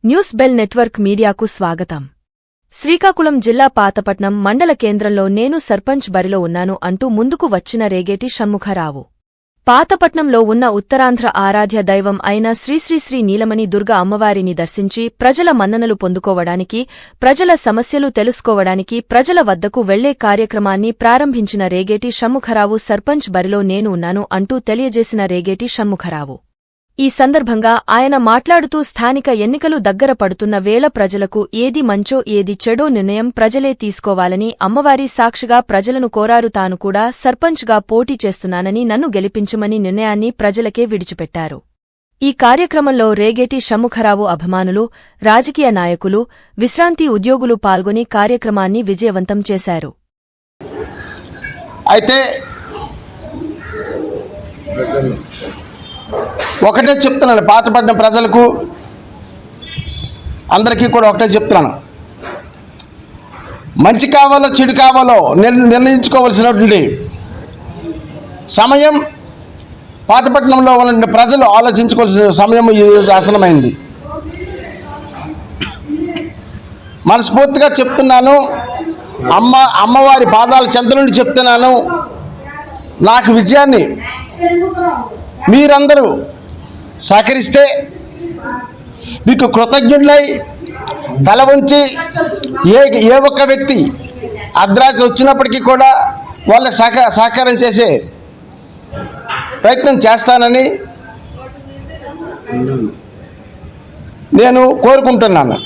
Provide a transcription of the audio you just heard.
News bell network మీడియాకు స్వాగతం. శ్రీకాకుళం జిల్లా పాతపట్నం మండల కేంద్రంలో నేను సర్పంచ్ బరిలో ఉన్నాను అంటూ ముందుకు వచ్చిన రేగేటి షణ్ముఖరావు. పాతపట్నంలో ఉన్న ఉత్తరాంధ్ర ఆరాధ్య దైవం అయిన శ్రీశ్రీ నీలమణి దుర్గ అమ్మవారిని దర్శించి ప్రజల మన్ననలు పొందుకోవడానికి, ప్రజల సమస్యలు తెలుసుకోవడానికి ప్రజల వద్దకు వెళ్లే కార్యక్రమాన్ని ప్రారంభించిన రేగేటి షణ్ముఖరావు సర్పంచ్ బరిలో నేను ఉన్నాను అంటూ తెలియజేసిన రేగేటి షణ్ముఖరావు. ఈ సందర్భంగా ఆయన మాట్లాడుతూ స్థానిక ఎన్నికలు దగ్గర పడుతున్న వేళ ప్రజలకు ఏది మంచో ఏది చెడో నిర్ణయం ప్రజలే తీసుకోవాలని అమ్మవారి సాక్షిగా ప్రజలను కోరారు. తాను కూడా సర్పంచ్గా పోటీ చేస్తున్నానని, నన్ను గెలిపించమని నిర్ణయాన్ని ప్రజలకే విడిచిపెట్టారు. ఈ కార్యక్రమంలో రేగేటి షణ్ముఖరావు అభిమానులు, రాజకీయ నాయకులు, విశ్రాంతి ఉద్యోగులు పాల్గొని కార్యక్రమాన్ని విజయవంతం చేశారు. అయితే ఒకటే చెప్తున్నాను, పాతపట్నం ప్రజలకు అందరికీ కూడా ఒకటే చెప్తున్నాను, మంచి కావాలో చెడు కావాలో నిర్ణయించుకోవాల్సినటువంటి సమయం పాతపట్నంలో ఉన్న ప్రజలు ఆలోచించుకోవాల్సిన సమయం ఈరోజు ఆసనమైంది. మనస్ఫూర్తిగా చెప్తున్నాను, అమ్మవారి పాదాల చెంత నుండి చెప్తున్నాను, నాకు విజయాన్ని మీరందరూ సహకరిస్తే మీకు కృతజ్ఞులై తల వంచి ఏ ఒక్క వ్యక్తి అర్ధరాత్రి వచ్చినప్పటికీ కూడా వాళ్ళకి సహకారం చేసే ప్రయత్నం చేస్తానని నేను కోరుకుంటున్నాను.